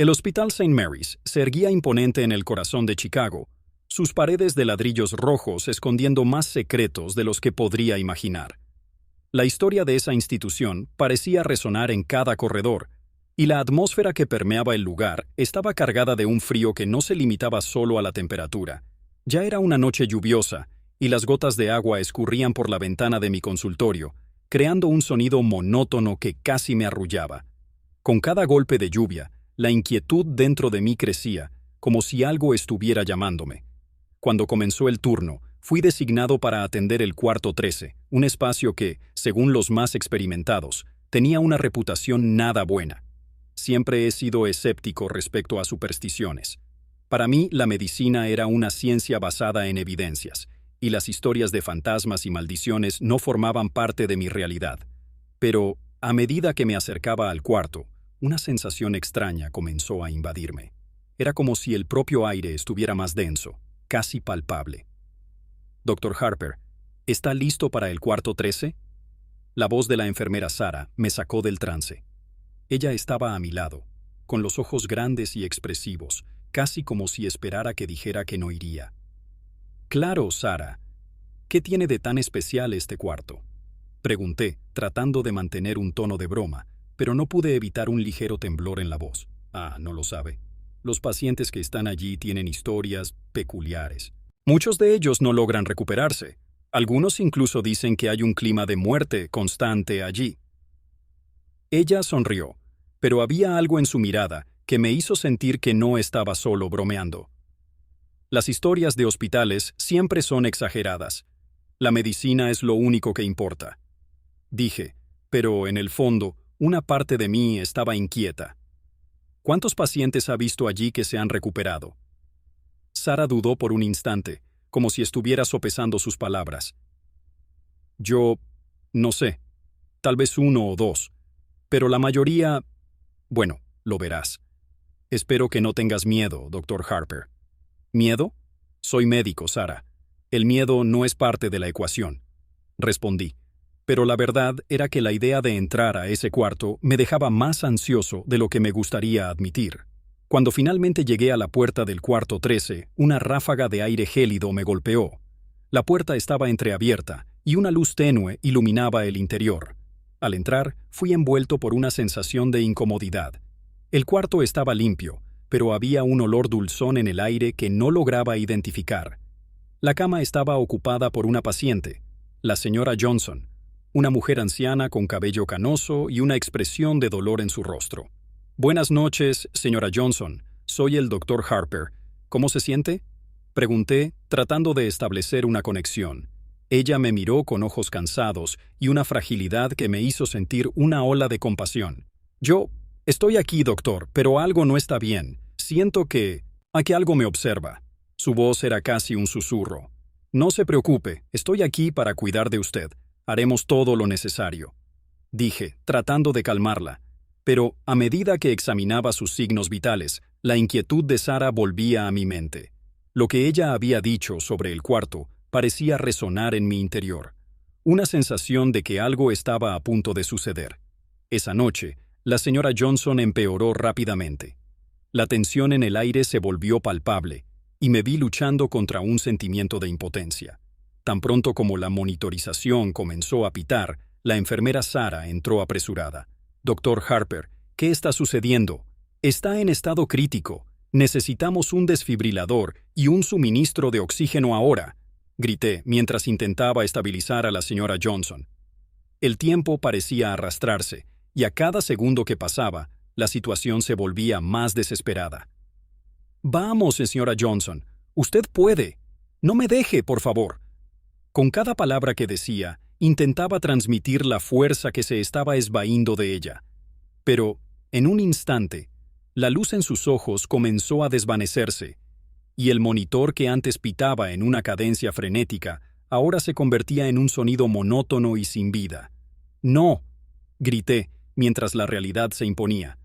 El Hospital St. Mary's se erguía imponente en el corazón de Chicago, sus paredes de ladrillos rojos escondiendo más secretos de los que podría imaginar. La historia de esa institución parecía resonar en cada corredor, y la atmósfera que permeaba el lugar estaba cargada de un frío que no se limitaba solo a la temperatura. Ya era una noche lluviosa, y las gotas de agua escurrían por la ventana de mi consultorio, creando un sonido monótono que casi me arrullaba. Con cada golpe de lluvia, la inquietud dentro de mí crecía, como si algo estuviera llamándome. Cuando comenzó el turno, fui designado para atender el cuarto 13, un espacio que, según los más experimentados, tenía una reputación nada buena. Siempre he sido escéptico respecto a supersticiones. Para mí, la medicina era una ciencia basada en evidencias, y las historias de fantasmas y maldiciones no formaban parte de mi realidad. Pero, a medida que me acercaba al cuarto, una sensación extraña comenzó a invadirme. Era como si el propio aire estuviera más denso, casi palpable. «Dr. Harper, ¿está listo para el cuarto 13?» La voz de la enfermera Sarah me sacó del trance. Ella estaba a mi lado, con los ojos grandes y expresivos, casi como si esperara que dijera que no iría. «Claro, Sarah. ¿Qué tiene de tan especial este cuarto?», pregunté, tratando de mantener un tono de broma, pero no pude evitar un ligero temblor en la voz. «Ah, no lo sabe. Los pacientes que están allí tienen historias peculiares. Muchos de ellos no logran recuperarse. Algunos incluso dicen que hay un clima de muerte constante allí». Ella sonrió, pero había algo en su mirada que me hizo sentir que no estaba solo bromeando. «Las historias de hospitales siempre son exageradas. La medicina es lo único que importa», dije, pero en el fondo, una parte de mí estaba inquieta. «¿Cuántos pacientes ha visto allí que se han recuperado?». Sarah dudó por un instante, como si estuviera sopesando sus palabras. «Yo no sé, tal vez 1 o 2, pero la mayoría... Bueno, lo verás. Espero que no tengas miedo, Dr. Harper». «¿Miedo? Soy médico, Sarah. El miedo no es parte de la ecuación», respondí. Pero la verdad era que la idea de entrar a ese cuarto me dejaba más ansioso de lo que me gustaría admitir. Cuando finalmente llegué a la puerta del cuarto 13, una ráfaga de aire gélido me golpeó. La puerta estaba entreabierta y una luz tenue iluminaba el interior. Al entrar, fui envuelto por una sensación de incomodidad. El cuarto estaba limpio, pero había un olor dulzón en el aire que no lograba identificar. La cama estaba ocupada por una paciente, la señora Johnson, una mujer anciana con cabello canoso y una expresión de dolor en su rostro. «Buenas noches, señora Johnson. Soy el Dr. Harper. ¿Cómo se siente?», pregunté, tratando de establecer una conexión. Ella me miró con ojos cansados y una fragilidad que me hizo sentir una ola de compasión. «Yo estoy aquí, doctor, pero algo no está bien. Siento que algo me observa». Su voz era casi un susurro. «No se preocupe, estoy aquí para cuidar de usted. Haremos todo lo necesario», dije, tratando de calmarla. Pero, a medida que examinaba sus signos vitales, la inquietud de Sarah volvía a mi mente. Lo que ella había dicho sobre el cuarto parecía resonar en mi interior. Una sensación de que algo estaba a punto de suceder. Esa noche, la señora Johnson empeoró rápidamente. La tensión en el aire se volvió palpable, y me vi luchando contra un sentimiento de impotencia. Tan pronto como la monitorización comenzó a pitar, la enfermera Sarah entró apresurada. «Dr. Harper, ¿qué está sucediendo? Está en estado crítico. Necesitamos un desfibrilador y un suministro de oxígeno ahora», grité mientras intentaba estabilizar a la señora Johnson. El tiempo parecía arrastrarse, y a cada segundo que pasaba, la situación se volvía más desesperada. «Vamos, señora Johnson. Usted puede. No me deje, por favor». Con cada palabra que decía, intentaba transmitir la fuerza que se estaba esvahiendo de ella. Pero, en un instante, la luz en sus ojos comenzó a desvanecerse, y el monitor que antes pitaba en una cadencia frenética, ahora se convertía en un sonido monótono y sin vida. «No», grité, mientras la realidad se imponía.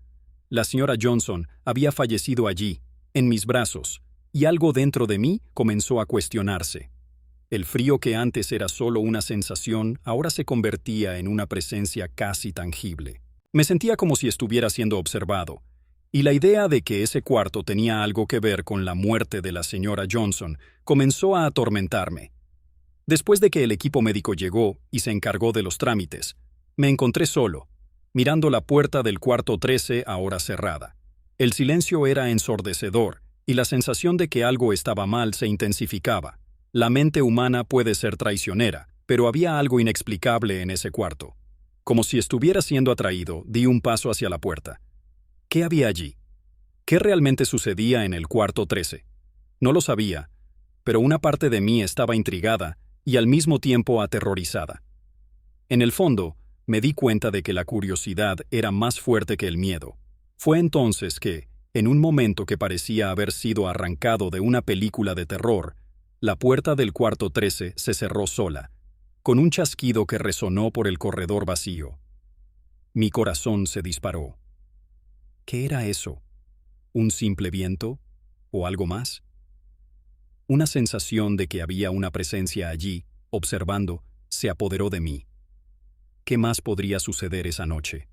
La señora Johnson había fallecido allí, en mis brazos, y algo dentro de mí comenzó a cuestionarse. El frío que antes era solo una sensación, ahora se convertía en una presencia casi tangible. Me sentía como si estuviera siendo observado, Y la idea de que ese cuarto tenía algo que ver con la muerte de la señora Johnson comenzó a atormentarme. Después de que el equipo médico llegó y se encargó de los trámites, me encontré solo, mirando la puerta del cuarto 13 ahora cerrada. El silencio era ensordecedor y la sensación de que algo estaba mal se intensificaba. La mente humana puede ser traicionera, pero había algo inexplicable en ese cuarto. Como si estuviera siendo atraído, di un paso hacia la puerta. ¿Qué había allí? ¿Qué realmente sucedía en el cuarto 13? No lo sabía, pero una parte de mí estaba intrigada y al mismo tiempo aterrorizada. En el fondo, me di cuenta de que la curiosidad era más fuerte que el miedo. Fue entonces que, en un momento que parecía haber sido arrancado de una película de terror, la puerta del cuarto 13 se cerró sola, con un chasquido que resonó por el corredor vacío. Mi corazón se disparó. ¿Qué era eso? ¿Un simple viento? ¿O algo más? Una sensación de que había una presencia allí, observando, se apoderó de mí. ¿Qué más podría suceder esa noche?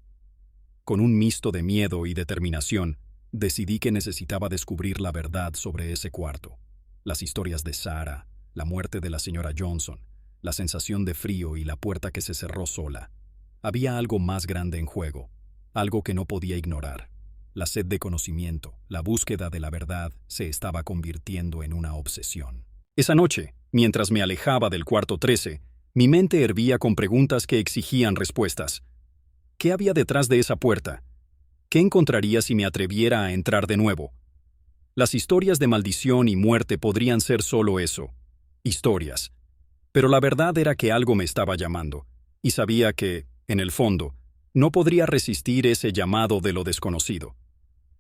Con un misto de miedo y determinación, decidí que necesitaba descubrir la verdad sobre ese cuarto. Las historias de Sarah, la muerte de la señora Johnson, la sensación de frío y la puerta que se cerró sola. Había algo más grande en juego, algo que no podía ignorar. La sed de conocimiento, la búsqueda de la verdad, se estaba convirtiendo en una obsesión. Esa noche, mientras me alejaba del cuarto 13, mi mente hervía con preguntas que exigían respuestas. ¿Qué había detrás de esa puerta? ¿Qué encontraría si me atreviera a entrar de nuevo? Las historias de maldición y muerte podrían ser solo eso, historias. Pero la verdad era que algo me estaba llamando, y sabía que, en el fondo, no podría resistir ese llamado de lo desconocido.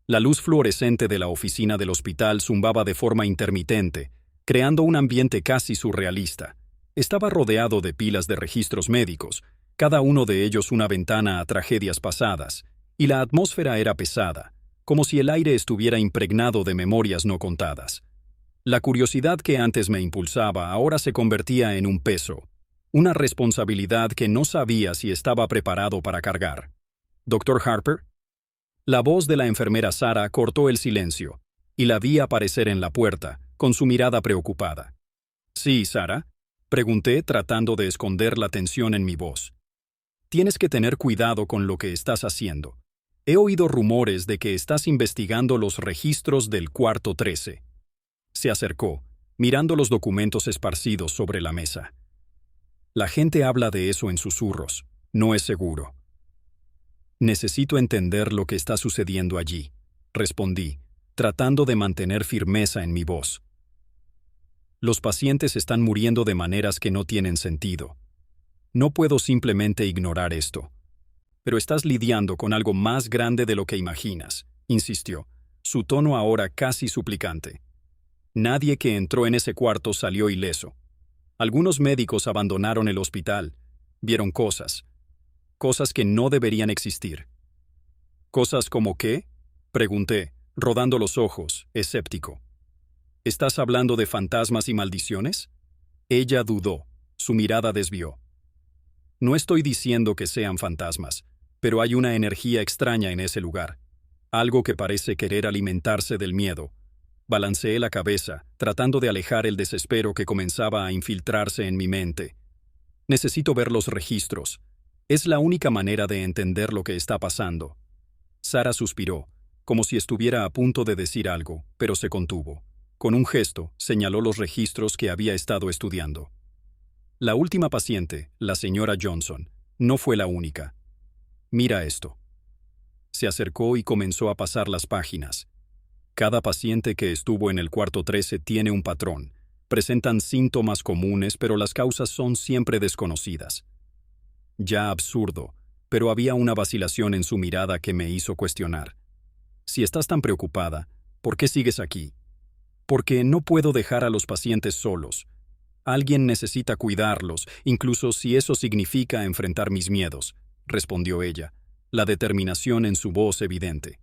La luz fluorescente de la oficina del hospital zumbaba de forma intermitente, creando un ambiente casi surrealista. Estaba rodeado de pilas de registros médicos, cada uno de ellos una ventana a tragedias pasadas, y la atmósfera era pesada, como si el aire estuviera impregnado de memorias no contadas. La curiosidad que antes me impulsaba ahora se convertía en un peso, una responsabilidad que no sabía si estaba preparado para cargar. ¿Dr. Harper? La voz de la enfermera Sarah cortó el silencio, y la vi aparecer en la puerta, con su mirada preocupada. «¿Sí, Sarah?», pregunté tratando de esconder la tensión en mi voz. «Tienes que tener cuidado con lo que estás haciendo. He oído rumores de que estás investigando los registros del cuarto 13. Se acercó, mirando los documentos esparcidos sobre la mesa. «La gente habla de eso en susurros. No es seguro». «Necesito entender lo que está sucediendo allí», respondí, tratando de mantener firmeza en mi voz. «Los pacientes están muriendo de maneras que no tienen sentido. No puedo simplemente ignorar esto». «Pero estás lidiando con algo más grande de lo que imaginas», insistió, su tono ahora casi suplicante. «Nadie que entró en ese cuarto salió ileso. Algunos médicos abandonaron el hospital, vieron cosas que no deberían existir». «¿Cosas como qué?», pregunté, rodando los ojos, escéptico. «¿Estás hablando de fantasmas y maldiciones?». Ella dudó, su mirada desvió. «No estoy diciendo que sean fantasmas, pero hay una energía extraña en ese lugar, algo que parece querer alimentarse del miedo». Balanceé la cabeza, tratando de alejar el desespero que comenzaba a infiltrarse en mi mente. «Necesito ver los registros. Es la única manera de entender lo que está pasando». Sarah suspiró, como si estuviera a punto de decir algo, pero se contuvo. Con un gesto, señaló los registros que había estado estudiando. «La última paciente, la señora Johnson, no fue la única. Mira esto». Se acercó y comenzó a pasar las páginas. «Cada paciente que estuvo en el cuarto 13 tiene un patrón. Presentan síntomas comunes, pero las causas son siempre desconocidas». Ya absurdo, pero había una vacilación en su mirada que me hizo cuestionar. «Si estás tan preocupada, ¿por qué sigues aquí?». «Porque no puedo dejar a los pacientes solos. Alguien necesita cuidarlos, incluso si eso significa enfrentar mis miedos», respondió ella, la determinación en su voz evidente.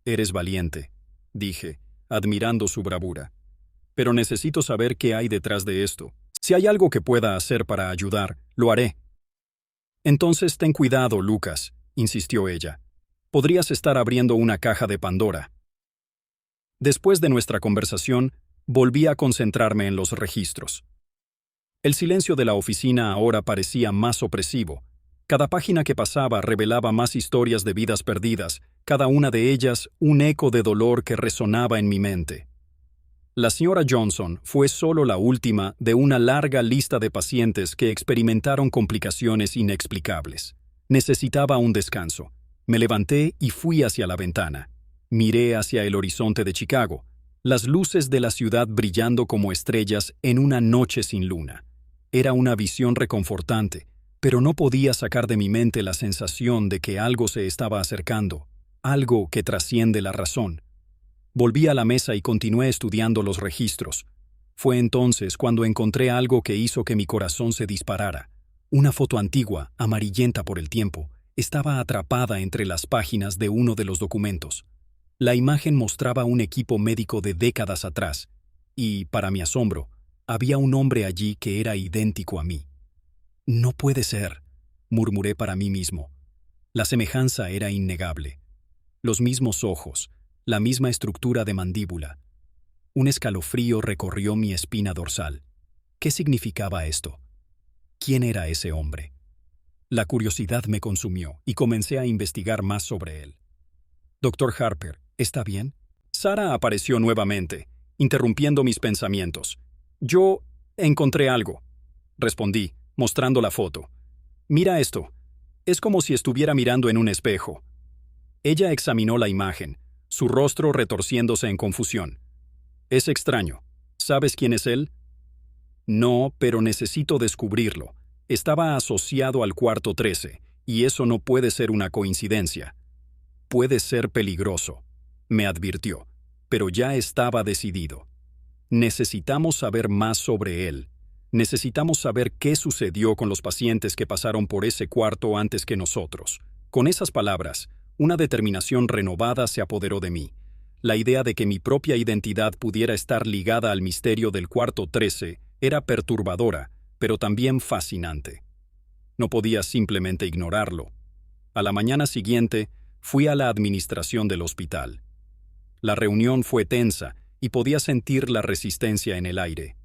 «Eres valiente», dije, admirando su bravura. «Pero necesito saber qué hay detrás de esto. Si hay algo que pueda hacer para ayudar, lo haré». «Entonces ten cuidado, Lucas», insistió ella. Podrías estar abriendo una caja de Pandora. Después de nuestra conversación, volví a concentrarme en los registros. El silencio de la oficina ahora parecía más opresivo. Cada página que pasaba revelaba más historias de vidas perdidas, cada una de ellas un eco de dolor que resonaba en mi mente. La señora Johnson fue solo la última de una larga lista de pacientes que experimentaron complicaciones inexplicables. Necesitaba un descanso. Me levanté y fui hacia la ventana. Miré hacia el horizonte de Chicago, las luces de la ciudad brillando como estrellas en una noche sin luna. Era una visión reconfortante, pero no podía sacar de mi mente la sensación de que algo se estaba acercando, algo que trasciende la razón. Volví a la mesa y continué estudiando los registros. Fue entonces cuando encontré algo que hizo que mi corazón se disparara. Una foto antigua, amarillenta por el tiempo, estaba atrapada entre las páginas de uno de los documentos. La imagen mostraba un equipo médico de décadas atrás, y, para mi asombro, había un hombre allí que era idéntico a mí. «No puede ser», murmuré para mí mismo. La semejanza era innegable. Los mismos ojos, la misma estructura de mandíbula. Un escalofrío recorrió mi espina dorsal. ¿Qué significaba esto? ¿Quién era ese hombre? La curiosidad me consumió y comencé a investigar más sobre él. «Doctor Harper, ¿está bien?» Sara apareció nuevamente, interrumpiendo mis pensamientos. «Yo encontré algo», respondí, mostrando la foto. «Mira esto. Es como si estuviera mirando en un espejo». Ella examinó la imagen, su rostro retorciéndose en confusión. «Es extraño. ¿Sabes quién es él?» «No, pero necesito descubrirlo. Estaba asociado al cuarto 13, y eso no puede ser una coincidencia». «Puede ser peligroso», me advirtió, pero ya estaba decidido. Necesitamos saber más sobre él. Necesitamos saber qué sucedió con los pacientes que pasaron por ese cuarto antes que nosotros. Con esas palabras, una determinación renovada se apoderó de mí. La idea de que mi propia identidad pudiera estar ligada al misterio del cuarto 13 era perturbadora, pero también fascinante. No podía simplemente ignorarlo. A la mañana siguiente, fui a la administración del hospital. La reunión fue tensa y podía sentir la resistencia en el aire.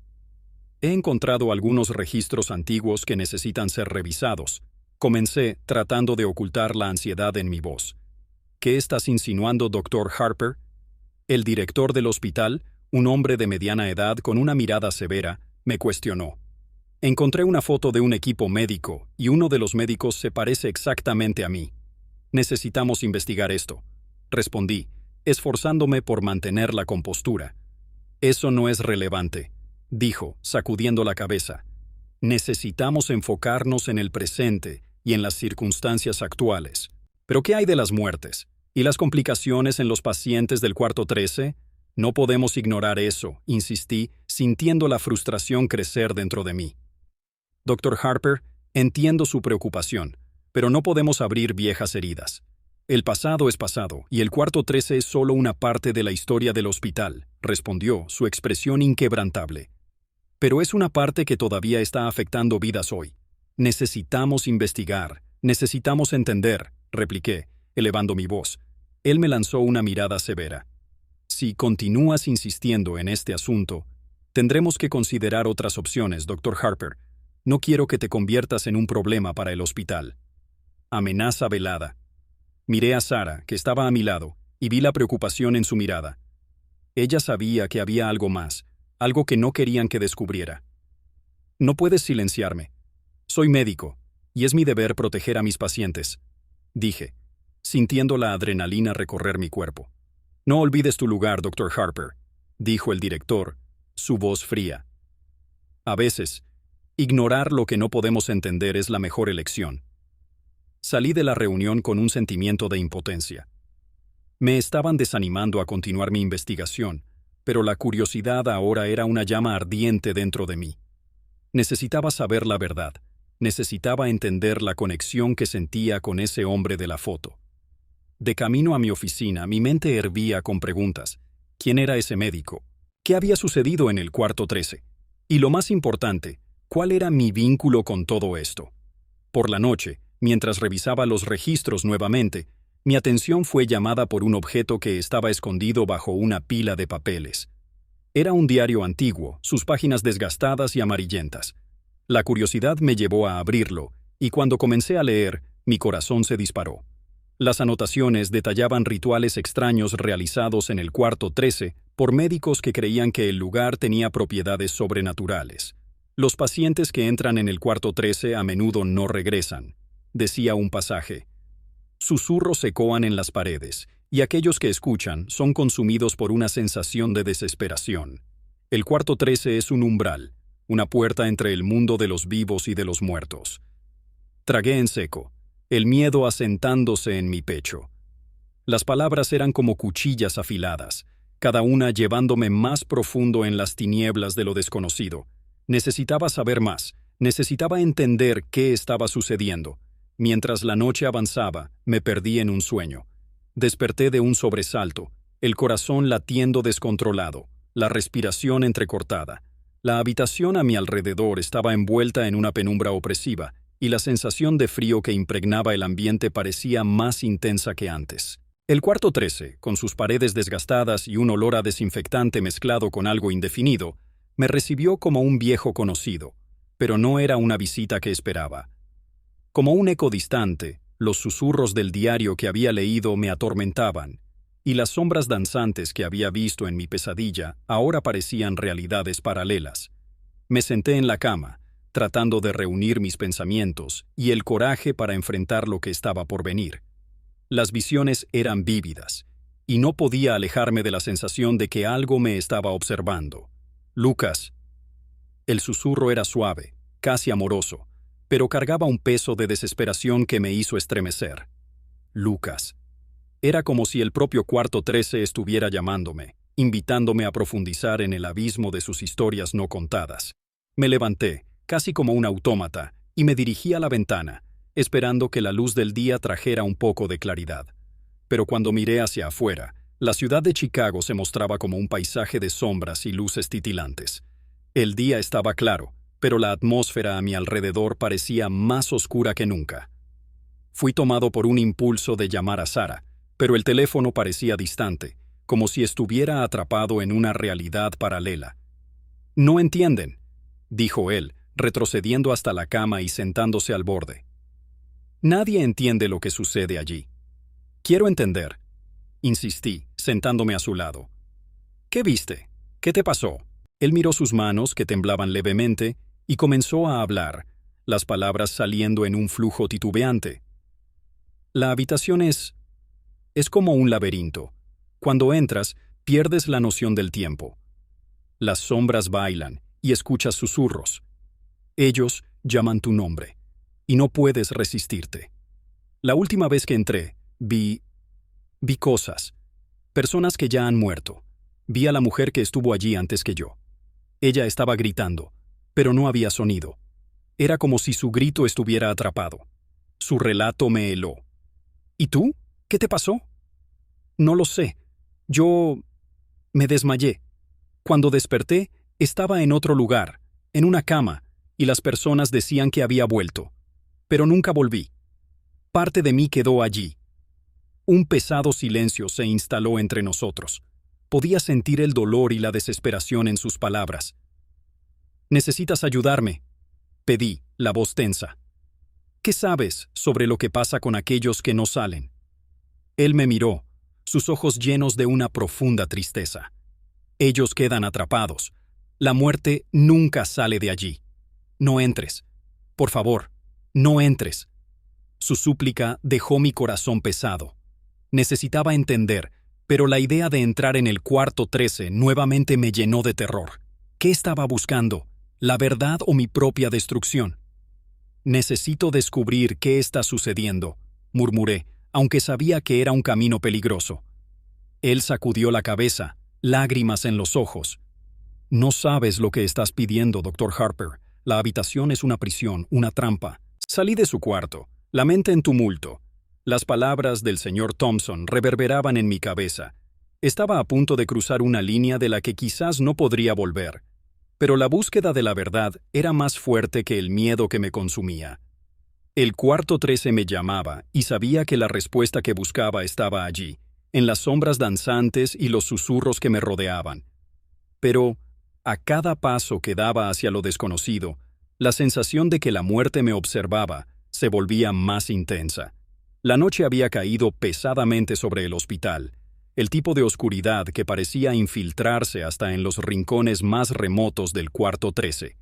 «He encontrado algunos registros antiguos que necesitan ser revisados», comencé, tratando de ocultar la ansiedad en mi voz. «¿Qué estás insinuando, Dr. Harper?» El director del hospital, un hombre de mediana edad con una mirada severa, me cuestionó. «Encontré una foto de un equipo médico y uno de los médicos se parece exactamente a mí. Necesitamos investigar esto», respondí, esforzándome por mantener la compostura. «Eso no es relevante», dijo, sacudiendo la cabeza. «Necesitamos enfocarnos en el presente y en las circunstancias actuales. ¿Pero qué hay de las muertes? ¿Y las complicaciones en los pacientes del cuarto 13? No podemos ignorar eso», insistí, sintiendo la frustración crecer dentro de mí. «Dr. Harper, entiendo su preocupación, pero no podemos abrir viejas heridas. El pasado es pasado, y el cuarto 13 es solo una parte de la historia del hospital», respondió, su expresión inquebrantable. «Pero es una parte que todavía está afectando vidas hoy. Necesitamos investigar, necesitamos entender», repliqué, elevando mi voz. Él me lanzó una mirada severa. «Si continúas insistiendo en este asunto, tendremos que considerar otras opciones, Dr. Harper. No quiero que te conviertas en un problema para el hospital». Amenaza velada. Miré a Sara, que estaba a mi lado, y vi la preocupación en su mirada. Ella sabía que había algo más, algo que no querían que descubriera. «No puedes silenciarme. Soy médico, y es mi deber proteger a mis pacientes», dije, sintiendo la adrenalina recorrer mi cuerpo. «No olvides tu lugar, Dr. Harper», dijo el director, su voz fría. «A veces, ignorar lo que no podemos entender es la mejor elección». Salí de la reunión con un sentimiento de impotencia. Me estaban desanimando a continuar mi investigación, pero la curiosidad ahora era una llama ardiente dentro de mí. Necesitaba saber la verdad, necesitaba entender la conexión que sentía con ese hombre de la foto. De camino a mi oficina, mi mente hervía con preguntas. ¿Quién era ese médico? ¿Qué había sucedido en el cuarto 13? Y lo más importante, ¿cuál era mi vínculo con todo esto? Por la noche, mientras revisaba los registros nuevamente, Mi atención fue llamada por un objeto que estaba escondido bajo una pila de papeles. Era un diario antiguo, sus páginas desgastadas y amarillentas. La curiosidad me llevó a abrirlo, y cuando comencé a leer, mi corazón se disparó. Las anotaciones detallaban rituales extraños realizados en el cuarto 13 por médicos que creían que el lugar tenía propiedades sobrenaturales. Los pacientes que entran en el cuarto 13 a menudo no regresan, decía un pasaje. Susurros ecoan en las paredes, y aquellos que escuchan son consumidos por una sensación de desesperación. El cuarto 13 es un umbral, una puerta entre el mundo de los vivos y de los muertos. Tragué en seco, el miedo asentándose en mi pecho. Las palabras eran como cuchillas afiladas, cada una llevándome más profundo en las tinieblas de lo desconocido. Necesitaba saber más, necesitaba entender qué estaba sucediendo. Mientras la noche avanzaba, me perdí en un sueño. Desperté de un sobresalto, el corazón latiendo descontrolado, la respiración entrecortada. La habitación a mi alrededor estaba envuelta en una penumbra opresiva, y la sensación de frío que impregnaba el ambiente parecía más intensa que antes. El cuarto 13, con sus paredes desgastadas y un olor a desinfectante mezclado con algo indefinido, me recibió como un viejo conocido, pero no era una visita que esperaba. Como un eco distante, los susurros del diario que había leído me atormentaban, y las sombras danzantes que había visto en mi pesadilla ahora parecían realidades paralelas. Me senté en la cama, tratando de reunir mis pensamientos y el coraje para enfrentar lo que estaba por venir. Las visiones eran vívidas, y no podía alejarme de la sensación de que algo me estaba observando. Lucas. El susurro era suave, casi amoroso, pero cargaba un peso de desesperación que me hizo estremecer. Lucas. Era como si el propio cuarto 13 estuviera llamándome, invitándome a profundizar en el abismo de sus historias no contadas. Me levanté, casi como un autómata, y me dirigí a la ventana, esperando que la luz del día trajera un poco de claridad. Pero cuando miré hacia afuera, la ciudad de Chicago se mostraba como un paisaje de sombras y luces titilantes. El día estaba claro, pero la atmósfera a mi alrededor parecía más oscura que nunca. Fui tomado por un impulso de llamar a Sara, pero el teléfono parecía distante, como si estuviera atrapado en una realidad paralela. «No entienden», dijo él, retrocediendo hasta la cama y sentándose al borde. «Nadie entiende lo que sucede allí». «Quiero entender», insistí, sentándome a su lado. «¿Qué viste? ¿Qué te pasó?» Él miró sus manos, que temblaban levemente, y comenzó a hablar, las palabras saliendo en un flujo titubeante. «La habitación es como un laberinto. Cuando entras, pierdes la noción del tiempo. Las sombras bailan y escuchas susurros. Ellos llaman tu nombre, y no puedes resistirte. La última vez que entré, vi cosas, personas que ya han muerto. Vi a la mujer que estuvo allí antes que yo. Ella estaba gritando, pero no había sonido. Era como si su grito estuviera atrapado. Su relato me heló. ¿Y tú? ¿Qué te pasó?» «No lo sé. Yo me desmayé. Cuando desperté, estaba en otro lugar, en una cama, y las personas decían que había vuelto. Pero nunca volví. Parte de mí quedó allí». Un pesado silencio se instaló entre nosotros. Podía sentir el dolor y la desesperación en sus palabras. «Necesitas ayudarme», pedí, la voz tensa. «¿Qué sabes sobre lo que pasa con aquellos que no salen?» Él me miró, sus ojos llenos de una profunda tristeza. «Ellos quedan atrapados. La muerte nunca sale de allí. No entres. Por favor, no entres». Su súplica dejó mi corazón pesado. Necesitaba entender, pero la idea de entrar en el cuarto 13 nuevamente me llenó de terror. ¿Qué estaba buscando? ¿La verdad o mi propia destrucción? «Necesito descubrir qué está sucediendo», murmuré, aunque sabía que era un camino peligroso. Él sacudió la cabeza, lágrimas en los ojos. «No sabes lo que estás pidiendo, Dr. Harper. La habitación es una prisión, una trampa». Salí de su cuarto, la mente en tumulto. Las palabras del señor Thompson reverberaban en mi cabeza. Estaba a punto de cruzar una línea de la que quizás no podría volver. Pero la búsqueda de la verdad era más fuerte que el miedo que me consumía. El cuarto 13 me llamaba y sabía que la respuesta que buscaba estaba allí, en las sombras danzantes y los susurros que me rodeaban. Pero, a cada paso que daba hacia lo desconocido, la sensación de que la muerte me observaba se volvía más intensa. La noche había caído pesadamente sobre el hospital, el tipo de oscuridad que parecía infiltrarse hasta en los rincones más remotos del cuarto 13.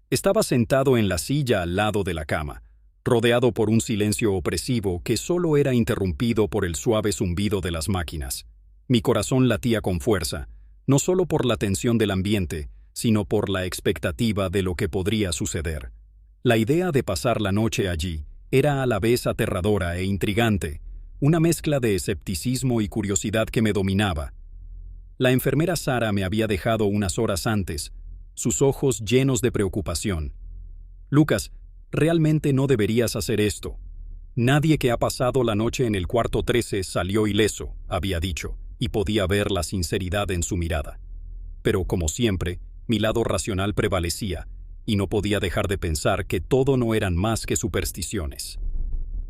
Estaba sentado en la silla al lado de la cama, rodeado por un silencio opresivo que solo era interrumpido por el suave zumbido de las máquinas. Mi corazón latía con fuerza, no solo por la tensión del ambiente, sino por la expectativa de lo que podría suceder. La idea de pasar la noche allí era a la vez aterradora e intrigante, una mezcla de escepticismo y curiosidad que me dominaba. La enfermera Sara me había dejado unas horas antes, sus ojos llenos de preocupación. «Lucas, realmente no deberías hacer esto. Nadie que ha pasado la noche en el cuarto 13 salió ileso», había dicho, y podía ver la sinceridad en su mirada. Pero, como siempre, mi lado racional prevalecía, y no podía dejar de pensar que todo no eran más que supersticiones.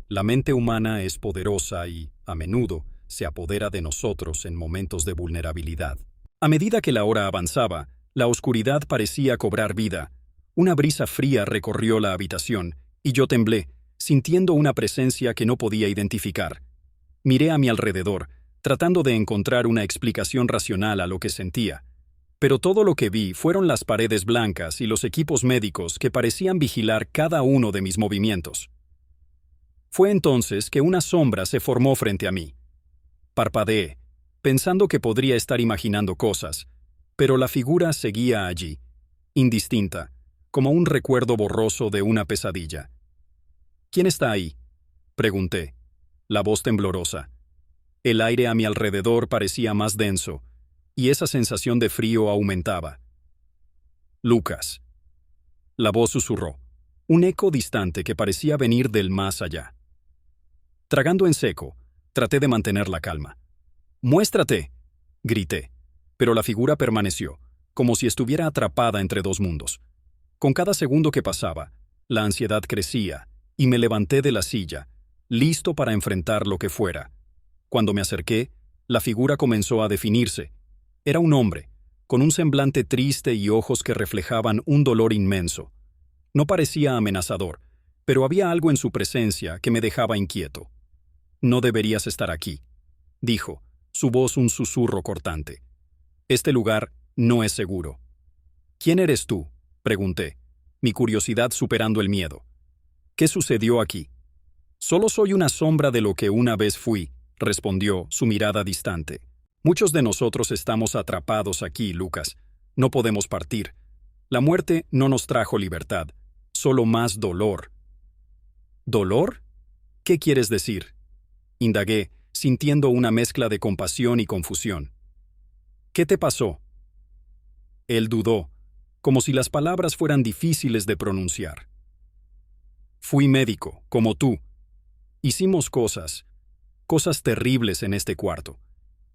La mente humana es poderosa y, a menudo, se apodera de nosotros en momentos de vulnerabilidad. A medida que la hora avanzaba, la oscuridad parecía cobrar vida. Una brisa fría recorrió la habitación, y yo temblé, sintiendo una presencia que no podía identificar. Miré a mi alrededor, tratando de encontrar una explicación racional a lo que sentía. Pero todo lo que vi fueron las paredes blancas y los equipos médicos que parecían vigilar cada uno de mis movimientos. Fue entonces que una sombra se formó frente a mí. Parpadeé, pensando que podría estar imaginando cosas, pero la figura seguía allí, indistinta, como un recuerdo borroso de una pesadilla. «¿Quién está ahí?», pregunté, la voz temblorosa. El aire a mi alrededor parecía más denso, y esa sensación de frío aumentaba. «Lucas», la voz susurró, un eco distante que parecía venir del más allá. Tragando en seco, traté de mantener la calma. «¡Muéstrate!», grité, pero la figura permaneció, como si estuviera atrapada entre dos mundos. Con cada segundo que pasaba, la ansiedad crecía, y me levanté de la silla, listo para enfrentar lo que fuera. Cuando me acerqué, la figura comenzó a definirse. Era un hombre, con un semblante triste y ojos que reflejaban un dolor inmenso. No parecía amenazador, pero había algo en su presencia que me dejaba inquieto. «No deberías estar aquí», dijo, su voz un susurro cortante. «Este lugar no es seguro». «¿Quién eres tú?», pregunté, mi curiosidad superando el miedo. «¿Qué sucedió aquí?». «Solo soy una sombra de lo que una vez fui», respondió, su mirada distante. «Muchos de nosotros estamos atrapados aquí, Lucas. No podemos partir. La muerte no nos trajo libertad, solo más dolor». «¿Dolor? ¿Qué quieres decir?», indagué, sintiendo una mezcla de compasión y confusión. «¿Qué te pasó?». Él dudó, como si las palabras fueran difíciles de pronunciar. «Fui médico, como tú. Hicimos cosas terribles en este cuarto.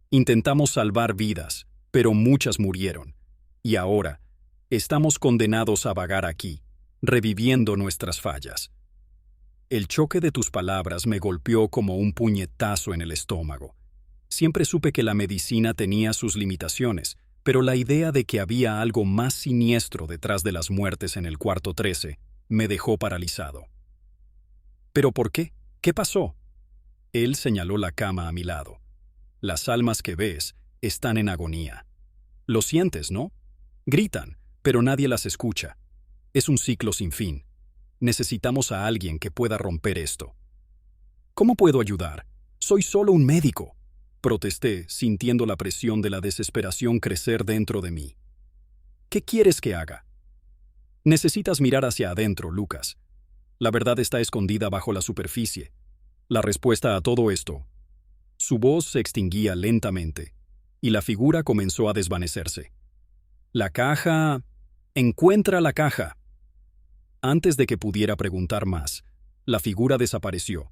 Intentamos salvar vidas, pero muchas murieron. Y ahora, estamos condenados a vagar aquí, reviviendo nuestras fallas». El choque de tus palabras me golpeó como un puñetazo en el estómago. Siempre supe que la medicina tenía sus limitaciones, pero la idea de que había algo más siniestro detrás de las muertes en el cuarto 13 me dejó paralizado. «¿Pero por qué? ¿Qué pasó?». Él señaló la cama a mi lado. «Las almas que ves están en agonía. Lo sientes, ¿no? Gritan, pero nadie las escucha. Es un ciclo sin fin. Necesitamos a alguien que pueda romper esto». «¿Cómo puedo ayudar? Soy solo un médico», protesté, sintiendo la presión de la desesperación crecer dentro de mí. «¿Qué quieres que haga?». «Necesitas mirar hacia adentro, Lucas. La verdad está escondida bajo la superficie. La respuesta a todo esto». Su voz se extinguía lentamente, y la figura comenzó a desvanecerse. «La caja... ¡Encuentra la caja!». Antes de que pudiera preguntar más, la figura desapareció,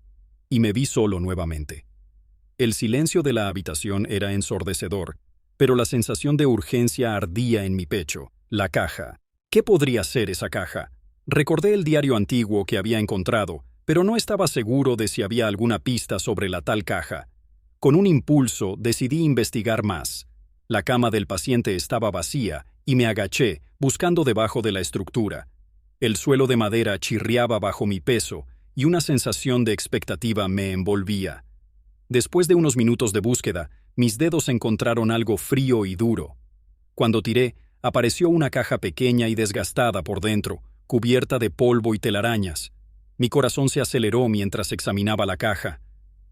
y me vi solo nuevamente. El silencio de la habitación era ensordecedor, pero la sensación de urgencia ardía en mi pecho. La caja. ¿Qué podría ser esa caja? Recordé el diario antiguo que había encontrado, pero no estaba seguro de si había alguna pista sobre la tal caja. Con un impulso decidí investigar más. La cama del paciente estaba vacía y me agaché, buscando debajo de la estructura. El suelo de madera chirriaba bajo mi peso y una sensación de expectativa me envolvía. Después de unos minutos de búsqueda, mis dedos encontraron algo frío y duro. Cuando tiré, apareció una caja pequeña y desgastada por dentro, cubierta de polvo y telarañas. Mi corazón se aceleró mientras examinaba la caja.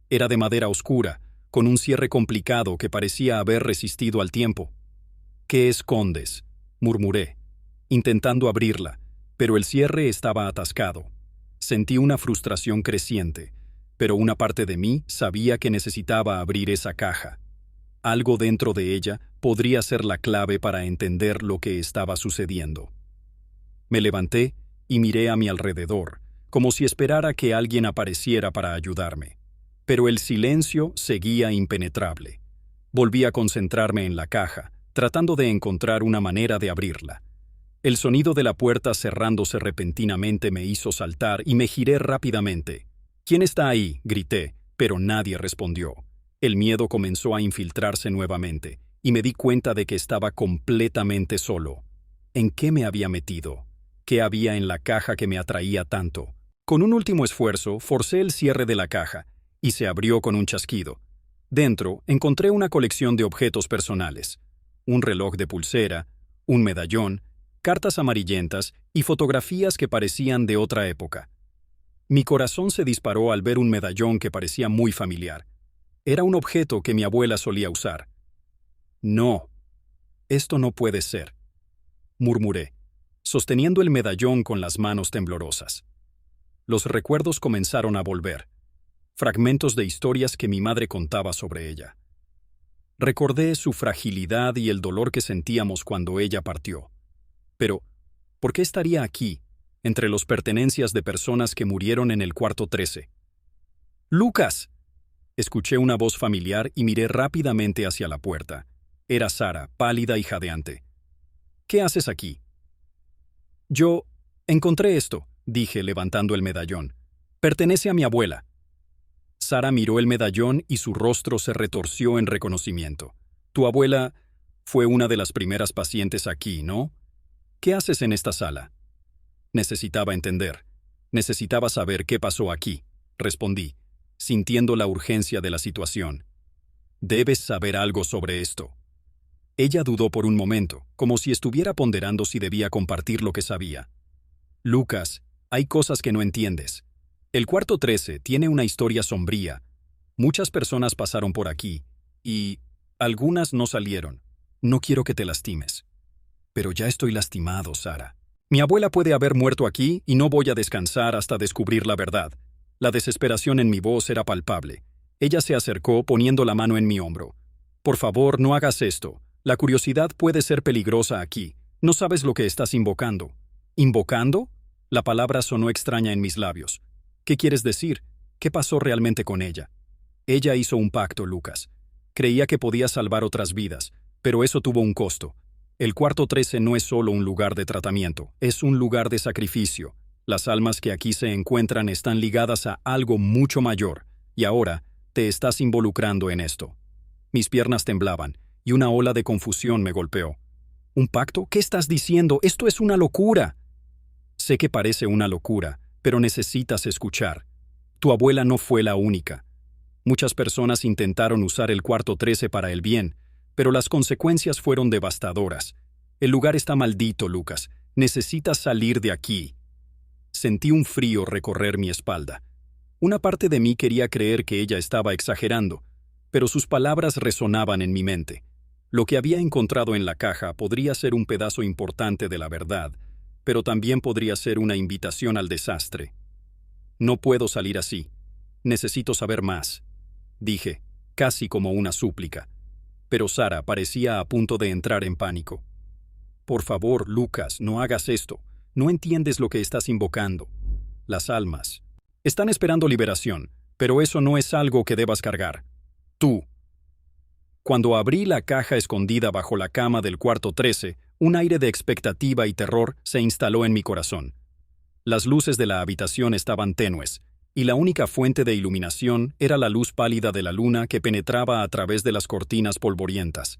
Era de madera oscura, con un cierre complicado que parecía haber resistido al tiempo. «¿Qué escondes?», murmuré, intentando abrirla, pero el cierre estaba atascado. Sentí una frustración creciente, pero una parte de mí sabía que necesitaba abrir esa caja. Algo dentro de ella podría ser la clave para entender lo que estaba sucediendo. Me levanté y miré a mi alrededor, como si esperara que alguien apareciera para ayudarme. Pero el silencio seguía impenetrable. Volví a concentrarme en la caja, tratando de encontrar una manera de abrirla. El sonido de la puerta cerrándose repentinamente me hizo saltar y me giré rápidamente. «¿Quién está ahí?», grité, pero nadie respondió. El miedo comenzó a infiltrarse nuevamente, y me di cuenta de que estaba completamente solo. ¿En qué me había metido? ¿Qué había en la caja que me atraía tanto? Con un último esfuerzo, forcé el cierre de la caja, y se abrió con un chasquido. Dentro, encontré una colección de objetos personales. Un reloj de pulsera, un medallón, cartas amarillentas y fotografías que parecían de otra época. Mi corazón se disparó al ver un medallón que parecía muy familiar. Era un objeto que mi abuela solía usar. «No, esto no puede ser», murmuré, sosteniendo el medallón con las manos temblorosas. Los recuerdos comenzaron a volver, fragmentos de historias que mi madre contaba sobre ella. Recordé su fragilidad y el dolor que sentíamos cuando ella partió. Pero, ¿por qué estaría aquí, entre las pertenencias de personas que murieron en el cuarto 13? «¡Lucas!», escuché una voz familiar y miré rápidamente hacia la puerta. Era Sara, pálida y jadeante. «¿Qué haces aquí?». «Yo encontré esto», dije levantando el medallón. «Pertenece a mi abuela». Sara miró el medallón y su rostro se retorció en reconocimiento. «Tu abuela fue una de las primeras pacientes aquí, ¿no? ¿Qué haces en esta sala?». Necesitaba entender. Necesitaba saber qué pasó aquí, respondí, sintiendo la urgencia de la situación. «Debes saber algo sobre esto». Ella dudó por un momento, como si estuviera ponderando si debía compartir lo que sabía. «Lucas, hay cosas que no entiendes. El cuarto 13 tiene una historia sombría. Muchas personas pasaron por aquí, y algunas no salieron. No quiero que te lastimes». «Pero ya estoy lastimado, Sara. Mi abuela puede haber muerto aquí y no voy a descansar hasta descubrir la verdad». La desesperación en mi voz era palpable. Ella se acercó poniendo la mano en mi hombro. «Por favor, no hagas esto. La curiosidad puede ser peligrosa aquí. No sabes lo que estás invocando». «¿Invocando?». La palabra sonó extraña en mis labios. «¿Qué quieres decir? ¿Qué pasó realmente con ella?». «Ella hizo un pacto, Lucas. Creía que podía salvar otras vidas, pero eso tuvo un costo. El cuarto 13 no es solo un lugar de tratamiento, es un lugar de sacrificio. Las almas que aquí se encuentran están ligadas a algo mucho mayor, y ahora te estás involucrando en esto». Mis piernas temblaban, y una ola de confusión me golpeó. «¿Un pacto? ¿Qué estás diciendo? ¡Esto es una locura!». «Sé que parece una locura, pero necesitas escuchar. Tu abuela no fue la única. Muchas personas intentaron usar el cuarto 13 para el bien, pero las consecuencias fueron devastadoras. El lugar está maldito, Lucas. Necesitas salir de aquí». Sentí un frío recorrer mi espalda. Una parte de mí quería creer que ella estaba exagerando, pero sus palabras resonaban en mi mente. Lo que había encontrado en la caja podría ser un pedazo importante de la verdad, pero también podría ser una invitación al desastre. «No puedo salir así. Necesito saber más», dije, casi como una súplica. Pero Sara parecía a punto de entrar en pánico. «Por favor, Lucas, no hagas esto. No entiendes lo que estás invocando. Las almas están esperando liberación, pero eso no es algo que debas cargar. Tú». Cuando abrí la caja escondida bajo la cama del cuarto 13, un aire de expectativa y terror se instaló en mi corazón. Las luces de la habitación estaban tenues, y la única fuente de iluminación era la luz pálida de la luna que penetraba a través de las cortinas polvorientas.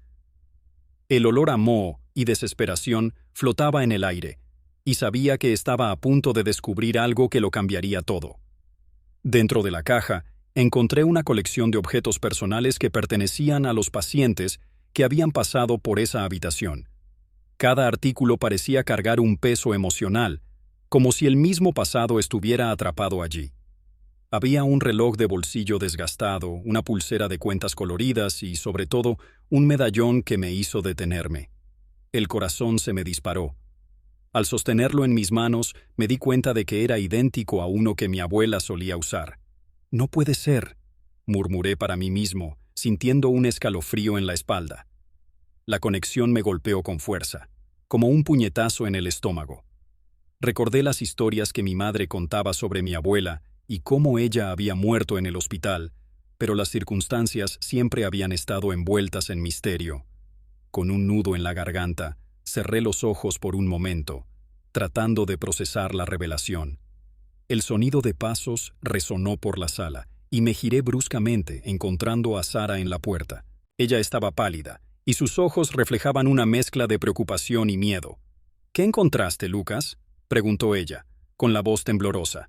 El olor a moho y desesperación flotaba en el aire, y sabía que estaba a punto de descubrir algo que lo cambiaría todo. Dentro de la caja, encontré una colección de objetos personales que pertenecían a los pacientes que habían pasado por esa habitación. Cada artículo parecía cargar un peso emocional, como si el mismo pasado estuviera atrapado allí. Había un reloj de bolsillo desgastado, una pulsera de cuentas coloridas y, sobre todo, un medallón que me hizo detenerme. El corazón se me disparó. Al sostenerlo en mis manos, me di cuenta de que era idéntico a uno que mi abuela solía usar. «No puede ser», murmuré para mí mismo, sintiendo un escalofrío en la espalda. La conexión me golpeó con fuerza, como un puñetazo en el estómago. Recordé las historias que mi madre contaba sobre mi abuela y cómo ella había muerto en el hospital, pero las circunstancias siempre habían estado envueltas en misterio. Con un nudo en la garganta, cerré los ojos por un momento, tratando de procesar la revelación. El sonido de pasos resonó por la sala, y me giré bruscamente, encontrando a Sara en la puerta. Ella estaba pálida, y sus ojos reflejaban una mezcla de preocupación y miedo. «¿Qué encontraste, Lucas?», preguntó ella, con la voz temblorosa.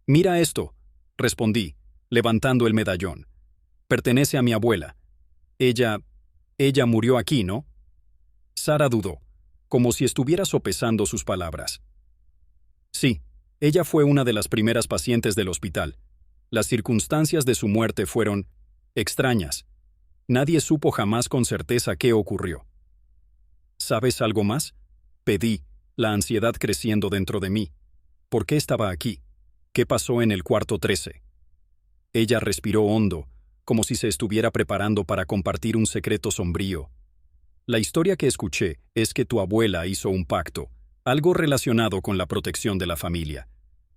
«Mira esto», respondí, levantando el medallón. «Pertenece a mi abuela. Ella murió aquí, ¿no?». Sara dudó, como si estuviera sopesando sus palabras. «Sí, ella fue una de las primeras pacientes del hospital. Las circunstancias de su muerte fueron extrañas. Nadie supo jamás con certeza qué ocurrió». «¿Sabes algo más?», pedí, la ansiedad creciendo dentro de mí. ¿Por qué estaba aquí? ¿Qué pasó en el cuarto 13? Ella respiró hondo, como si se estuviera preparando para compartir un secreto sombrío. «La historia que escuché es que tu abuela hizo un pacto, algo relacionado con la protección de la familia.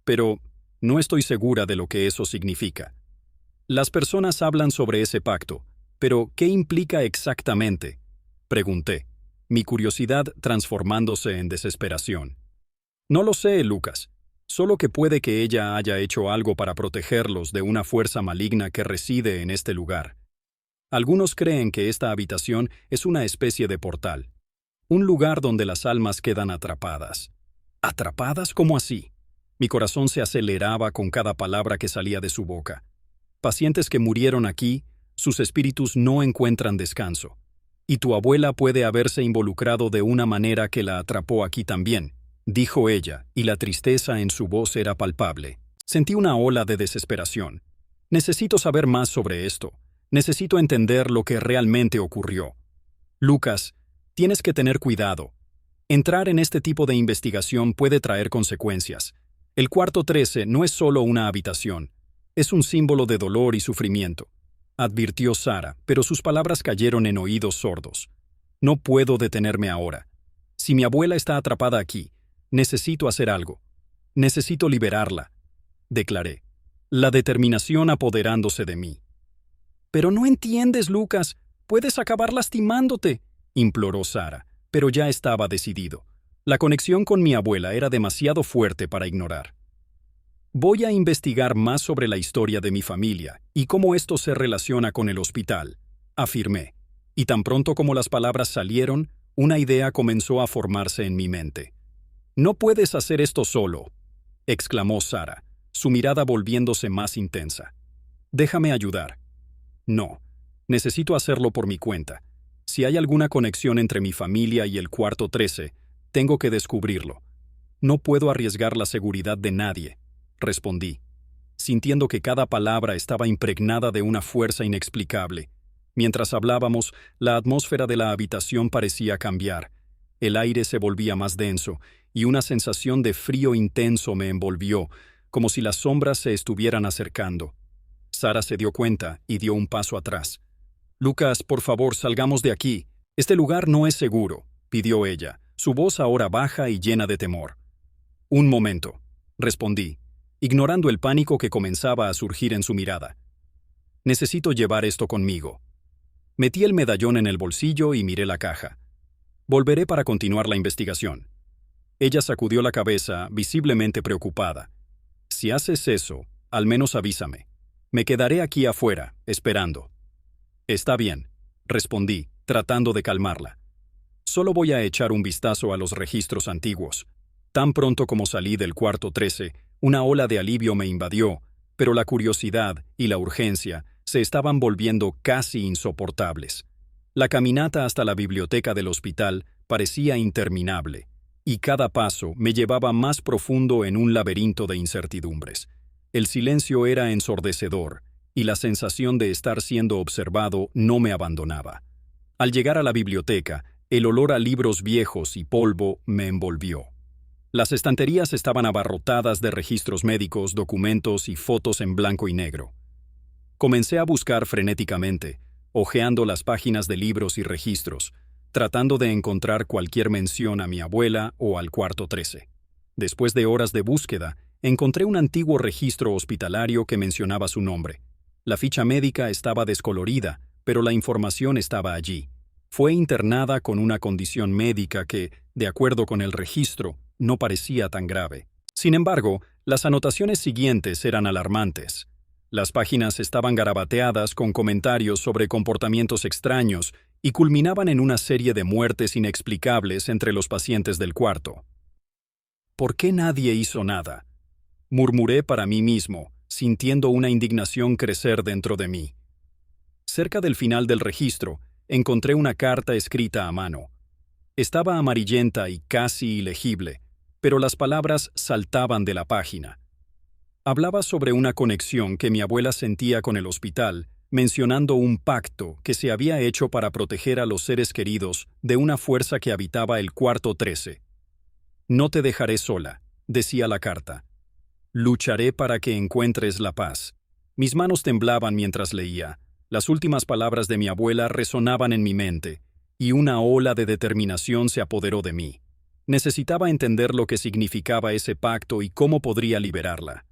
Pero no estoy segura de lo que eso significa. Las personas hablan sobre ese pacto, pero ¿qué implica exactamente?», pregunté, mi curiosidad transformándose en desesperación. «No lo sé, Lucas. Solo que puede que ella haya hecho algo para protegerlos de una fuerza maligna que reside en este lugar. Algunos creen que esta habitación es una especie de portal, un lugar donde las almas quedan atrapadas». «¿Atrapadas? ¿Cómo así?». Mi corazón se aceleraba con cada palabra que salía de su boca. «Pacientes que murieron aquí, sus espíritus no encuentran descanso. Y tu abuela puede haberse involucrado de una manera que la atrapó aquí también», dijo ella, y la tristeza en su voz era palpable. Sentí una ola de desesperación. «Necesito saber más sobre esto. Necesito entender lo que realmente ocurrió. Lucas, tienes que tener cuidado. Entrar en este tipo de investigación puede traer consecuencias. El cuarto 13 no es solo una habitación. Es un símbolo de dolor y sufrimiento», advirtió Sara, pero sus palabras cayeron en oídos sordos. «No puedo detenerme ahora. Si mi abuela está atrapada aquí, necesito hacer algo. Necesito liberarla», declaré, la determinación apoderándose de mí. «Pero no entiendes, Lucas. Puedes acabar lastimándote», imploró Sara, pero ya estaba decidido. La conexión con mi abuela era demasiado fuerte para ignorar. «Voy a investigar más sobre la historia de mi familia y cómo esto se relaciona con el hospital», afirmé, y tan pronto como las palabras salieron, una idea comenzó a formarse en mi mente. «No puedes hacer esto solo», exclamó Sara, su mirada volviéndose más intensa. «Déjame ayudar». «No, necesito hacerlo por mi cuenta. Si hay alguna conexión entre mi familia y el cuarto 13, tengo que descubrirlo. No puedo arriesgar la seguridad de nadie», respondí, sintiendo que cada palabra estaba impregnada de una fuerza inexplicable. Mientras hablábamos, la atmósfera de la habitación parecía cambiar. El aire se volvía más denso, y una sensación de frío intenso me envolvió, como si las sombras se estuvieran acercando. Sara se dio cuenta y dio un paso atrás. «Lucas, por favor, salgamos de aquí. Este lugar no es seguro», pidió ella, su voz ahora baja y llena de temor. «Un momento», respondí, ignorando el pánico que comenzaba a surgir en su mirada. «Necesito llevar esto conmigo». Metí el medallón en el bolsillo y miré la caja. «Volveré para continuar la investigación». Ella sacudió la cabeza, visiblemente preocupada. «Si haces eso, al menos avísame. Me quedaré aquí afuera, esperando. Está bien, respondí, tratando de calmarla. Solo voy a echar un vistazo a los registros antiguos. Tan pronto como salí del cuarto 13, una ola de alivio me invadió, pero la curiosidad y la urgencia se estaban volviendo casi insoportables. La caminata hasta la biblioteca del hospital parecía interminable, y cada paso me llevaba más profundo en un laberinto de incertidumbres. El silencio era ensordecedor, y la sensación de estar siendo observado no me abandonaba. Al llegar a la biblioteca, el olor a libros viejos y polvo me envolvió. Las estanterías estaban abarrotadas de registros médicos, documentos y fotos en blanco y negro. Comencé a buscar frenéticamente, hojeando las páginas de libros y registros, tratando de encontrar cualquier mención a mi abuela o al cuarto 13. Después de horas de búsqueda, encontré un antiguo registro hospitalario que mencionaba su nombre. La ficha médica estaba descolorida, pero la información estaba allí. Fue internada con una condición médica que, de acuerdo con el registro, no parecía tan grave. Sin embargo, las anotaciones siguientes eran alarmantes. Las páginas estaban garabateadas con comentarios sobre comportamientos extraños y culminaban en una serie de muertes inexplicables entre los pacientes del cuarto. ¿Por qué nadie hizo nada?, murmuré para mí mismo, sintiendo una indignación crecer dentro de mí. Cerca del final del registro, encontré una carta escrita a mano. Estaba amarillenta y casi ilegible, pero las palabras saltaban de la página. Hablaba sobre una conexión que mi abuela sentía con el hospital, mencionando un pacto que se había hecho para proteger a los seres queridos de una fuerza que habitaba el cuarto 13. No te dejaré sola, decía la carta. Lucharé para que encuentres la paz. Mis manos temblaban mientras leía. Las últimas palabras de mi abuela resonaban en mi mente, y una ola de determinación se apoderó de mí. Necesitaba entender lo que significaba ese pacto y cómo podría liberarla.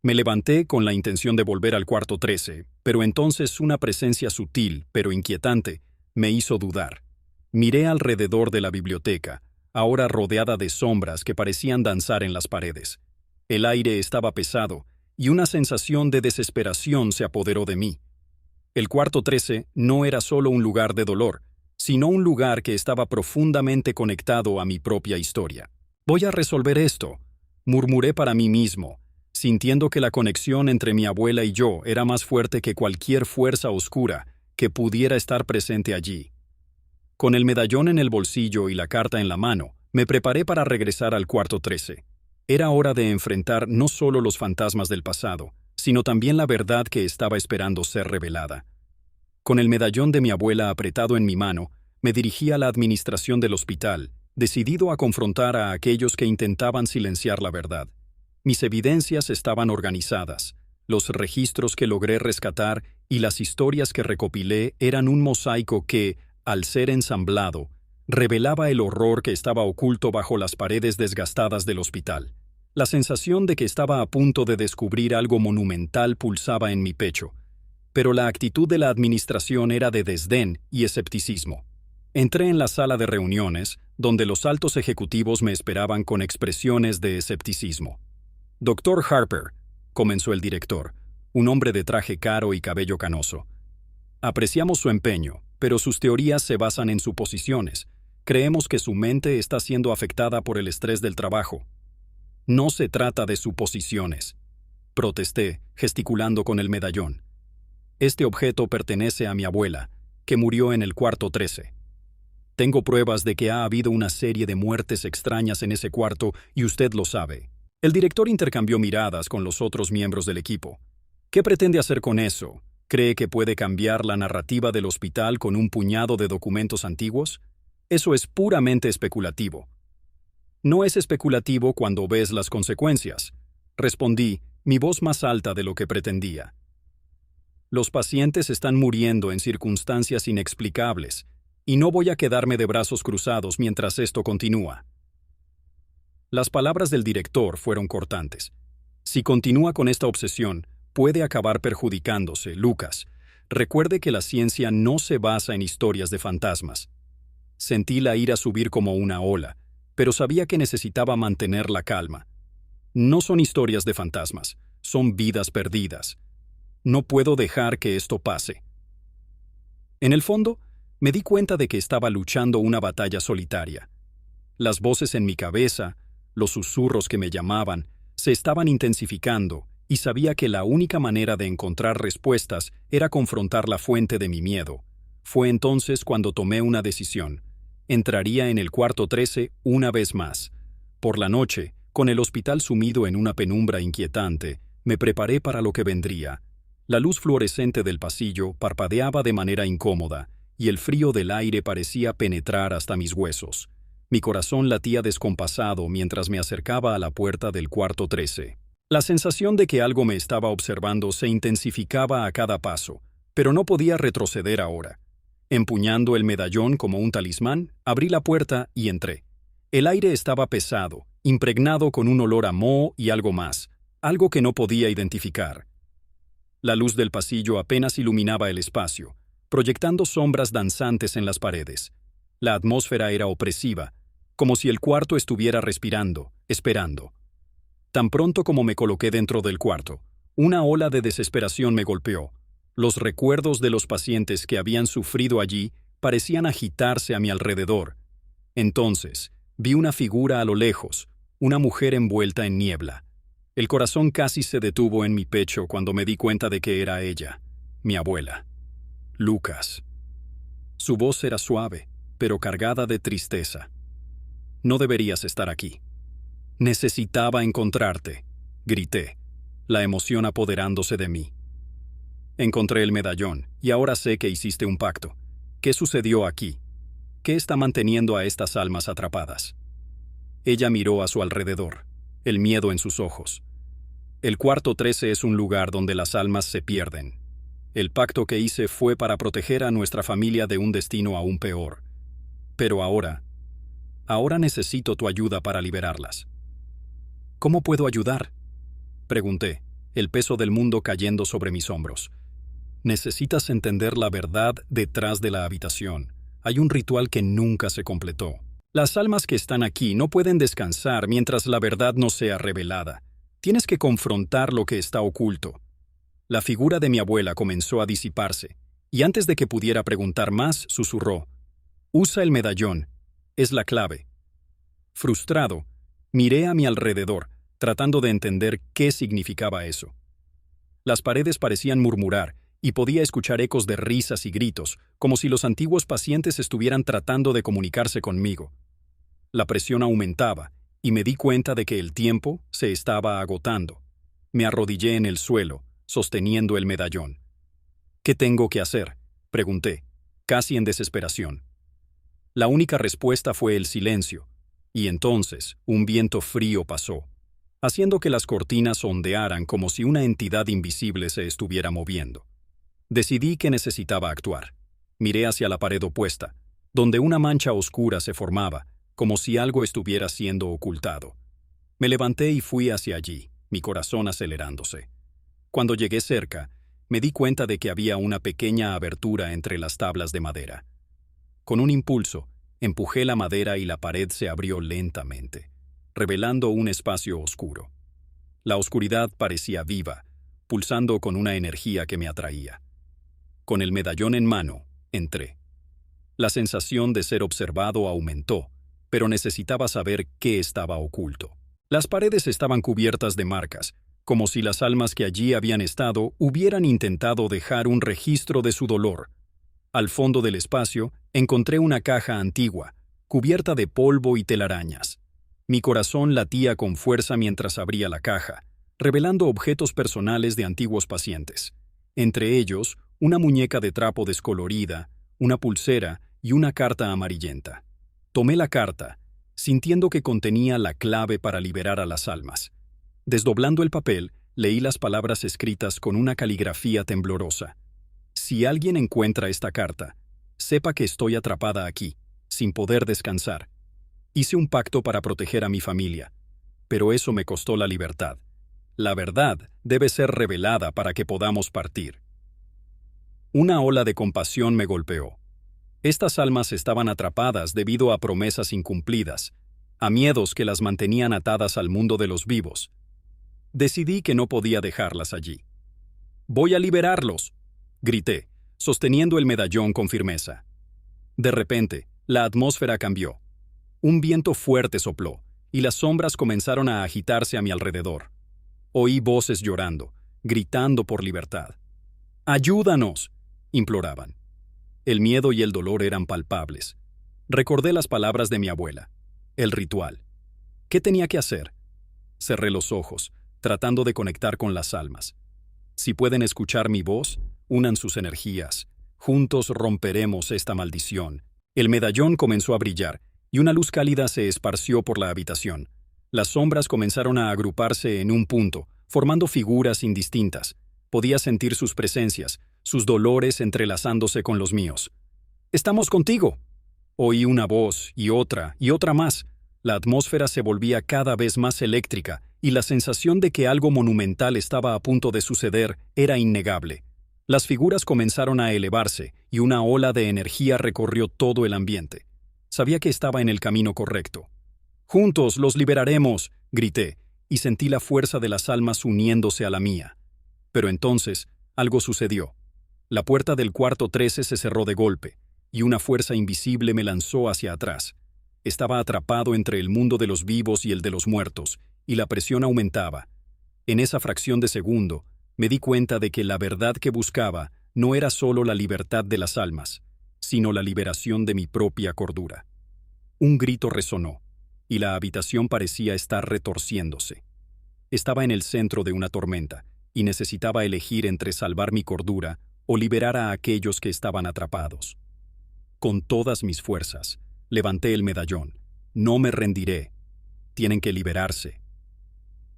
Me levanté con la intención de volver al cuarto 13, pero entonces una presencia sutil, pero inquietante, me hizo dudar. Miré alrededor de la biblioteca, ahora rodeada de sombras que parecían danzar en las paredes. El aire estaba pesado, y una sensación de desesperación se apoderó de mí. El cuarto 13 no era solo un lugar de dolor, sino un lugar que estaba profundamente conectado a mi propia historia. Voy a resolver esto, murmuré para mí mismo, sintiendo que la conexión entre mi abuela y yo era más fuerte que cualquier fuerza oscura que pudiera estar presente allí. Con el medallón en el bolsillo y la carta en la mano, me preparé para regresar al cuarto 13. Era hora de enfrentar no solo los fantasmas del pasado, sino también la verdad que estaba esperando ser revelada. Con el medallón de mi abuela apretado en mi mano, me dirigí a la administración del hospital, decidido a confrontar a aquellos que intentaban silenciar la verdad. Mis evidencias estaban organizadas, los registros que logré rescatar y las historias que recopilé eran un mosaico que, al ser ensamblado, revelaba el horror que estaba oculto bajo las paredes desgastadas del hospital. La sensación de que estaba a punto de descubrir algo monumental pulsaba en mi pecho, pero la actitud de la administración era de desdén y escepticismo. Entré en la sala de reuniones, donde los altos ejecutivos me esperaban con expresiones de escepticismo. «Dr. Harper», comenzó el director, un hombre de traje caro y cabello canoso. «Apreciamos su empeño, pero sus teorías se basan en suposiciones. Creemos que su mente está siendo afectada por el estrés del trabajo». «No se trata de suposiciones», protesté, gesticulando con el medallón. «Este objeto pertenece a mi abuela, que murió en el cuarto 13. Tengo pruebas de que ha habido una serie de muertes extrañas en ese cuarto y usted lo sabe». El director intercambió miradas con los otros miembros del equipo. ¿Qué pretende hacer con eso? ¿Cree que puede cambiar la narrativa del hospital con un puñado de documentos antiguos? Eso es puramente especulativo. No es especulativo cuando ves las consecuencias, respondí, mi voz más alta de lo que pretendía. Los pacientes están muriendo en circunstancias inexplicables, y no voy a quedarme de brazos cruzados mientras esto continúa. Las palabras del director fueron cortantes. Si continúa con esta obsesión, puede acabar perjudicándose, Lucas. Recuerde que la ciencia no se basa en historias de fantasmas. Sentí la ira subir como una ola, pero sabía que necesitaba mantener la calma. No son historias de fantasmas, Son vidas perdidas. No puedo dejar que esto pase. En el fondo, me di cuenta de que estaba luchando una batalla solitaria. Las voces en mi cabeza, los susurros que me llamaban, se estaban intensificando y sabía que la única manera de encontrar respuestas era confrontar la fuente de mi miedo. Fue entonces cuando tomé una decisión. Entraría en el cuarto 13 una vez más. Por la noche, con el hospital sumido en una penumbra inquietante, me preparé para lo que vendría. La luz fluorescente del pasillo parpadeaba de manera incómoda, y el frío del aire parecía penetrar hasta mis huesos. Mi corazón latía descompasado mientras me acercaba a la puerta del cuarto 13. La sensación de que algo me estaba observando se intensificaba a cada paso, pero no podía retroceder ahora. Empuñando el medallón como un talismán, abrí la puerta y entré. El aire estaba pesado, impregnado con un olor a moho y algo más, algo que no podía identificar. La luz del pasillo apenas iluminaba el espacio, proyectando sombras danzantes en las paredes. La atmósfera era opresiva, como si el cuarto estuviera respirando, esperando. Tan pronto como me coloqué dentro del cuarto, una ola de desesperación me golpeó. Los recuerdos de los pacientes que habían sufrido allí parecían agitarse a mi alrededor. Entonces, vi una figura a lo lejos, una mujer envuelta en niebla. El corazón casi se detuvo en mi pecho cuando me di cuenta de que era ella, mi abuela. Lucas. Su voz era suave, pero cargada de tristeza. No deberías estar aquí. Necesitaba encontrarte, grité, la emoción apoderándose de mí. Encontré el medallón, y ahora sé que hiciste un pacto. ¿Qué sucedió aquí? ¿Qué está manteniendo a estas almas atrapadas? Ella miró a su alrededor, el miedo en sus ojos. El cuarto 13 es un lugar donde las almas se pierden. El pacto que hice fue para proteger a nuestra familia de un destino aún peor. Pero ahora necesito tu ayuda para liberarlas. ¿Cómo puedo ayudar?, pregunté, el peso del mundo cayendo sobre mis hombros. Necesitas entender la verdad detrás de la habitación. Hay un ritual que nunca se completó. Las almas que están aquí no pueden descansar mientras la verdad no sea revelada. Tienes que confrontar lo que está oculto. La figura de mi abuela comenzó a disiparse, y antes de que pudiera preguntar más, susurró: «Usa el medallón. Es la clave». Frustrado, miré a mi alrededor, tratando de entender qué significaba eso. Las paredes parecían murmurar, y podía escuchar ecos de risas y gritos, como si los antiguos pacientes estuvieran tratando de comunicarse conmigo. La presión aumentaba, y me di cuenta de que el tiempo se estaba agotando. Me arrodillé en el suelo, sosteniendo el medallón. «¿Qué tengo que hacer?», pregunté, casi en desesperación. La única respuesta fue el silencio, y entonces un viento frío pasó, haciendo que las cortinas ondearan como si una entidad invisible se estuviera moviendo. Decidí que necesitaba actuar. Miré hacia la pared opuesta, donde una mancha oscura se formaba, como si algo estuviera siendo ocultado. Me levanté y fui hacia allí, mi corazón acelerándose. Cuando llegué cerca, me di cuenta de que había una pequeña abertura entre las tablas de madera. Con un impulso, empujé la madera y la pared se abrió lentamente, revelando un espacio oscuro. La oscuridad parecía viva, pulsando con una energía que me atraía. Con el medallón en mano, entré. La sensación de ser observado aumentó, pero necesitaba saber qué estaba oculto. Las paredes estaban cubiertas de marcas, como si las almas que allí habían estado hubieran intentado dejar un registro de su dolor. Al fondo del espacio, encontré una caja antigua, cubierta de polvo y telarañas. Mi corazón latía con fuerza mientras abría la caja, revelando objetos personales de antiguos pacientes. Entre ellos, una muñeca de trapo descolorida, una pulsera y una carta amarillenta. Tomé la carta, sintiendo que contenía la clave para liberar a las almas. Desdoblando el papel, leí las palabras escritas con una caligrafía temblorosa. Si alguien encuentra esta carta, sepa que estoy atrapada aquí, sin poder descansar. Hice un pacto para proteger a mi familia, pero eso me costó la libertad. La verdad debe ser revelada para que podamos partir. Una ola de compasión me golpeó. Estas almas estaban atrapadas debido a promesas incumplidas, a miedos que las mantenían atadas al mundo de los vivos. Decidí que no podía dejarlas allí. «Voy a liberarlos», grité, sosteniendo el medallón con firmeza. De repente, la atmósfera cambió. Un viento fuerte sopló, y las sombras comenzaron a agitarse a mi alrededor. Oí voces llorando, gritando por libertad. «¡Ayúdanos!», imploraban. El miedo y el dolor eran palpables. Recordé las palabras de mi abuela. El ritual. ¿Qué tenía que hacer? Cerré los ojos, tratando de conectar con las almas. Si pueden escuchar mi voz, unan sus energías. Juntos romperemos esta maldición. El medallón comenzó a brillar, y una luz cálida se esparció por la habitación. Las sombras comenzaron a agruparse en un punto, formando figuras indistintas. Podía sentir sus presencias, sus dolores entrelazándose con los míos. «¡Estamos contigo!», oí una voz y otra más. La atmósfera se volvía cada vez más eléctrica y la sensación de que algo monumental estaba a punto de suceder era innegable. Las figuras comenzaron a elevarse y una ola de energía recorrió todo el ambiente. Sabía que estaba en el camino correcto. «¡Juntos los liberaremos!», grité, y sentí la fuerza de las almas uniéndose a la mía. Pero entonces, algo sucedió. La puerta del cuarto 13 se cerró de golpe, y una fuerza invisible me lanzó hacia atrás. Estaba atrapado entre el mundo de los vivos y el de los muertos, y la presión aumentaba. En esa fracción de segundo, me di cuenta de que la verdad que buscaba no era solo la libertad de las almas, sino la liberación de mi propia cordura. Un grito resonó, y la habitación parecía estar retorciéndose. Estaba en el centro de una tormenta, y necesitaba elegir entre salvar mi cordura o liberar a aquellos que estaban atrapados. Con todas mis fuerzas, levanté el medallón. «No me rendiré. Tienen que liberarse».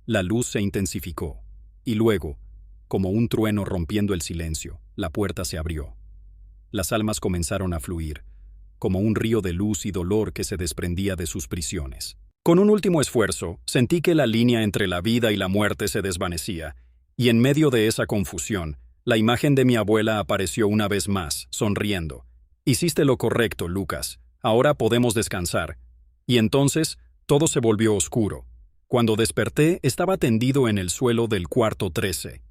La luz se intensificó, y luego, como un trueno rompiendo el silencio, la puerta se abrió. Las almas comenzaron a fluir, como un río de luz y dolor que se desprendía de sus prisiones. Con un último esfuerzo, sentí que la línea entre la vida y la muerte se desvanecía, y en medio de esa confusión, la imagen de mi abuela apareció una vez más, sonriendo. «Hiciste lo correcto, Lucas. Ahora podemos descansar». Y entonces, todo se volvió oscuro. Cuando desperté, estaba tendido en el suelo del cuarto 13.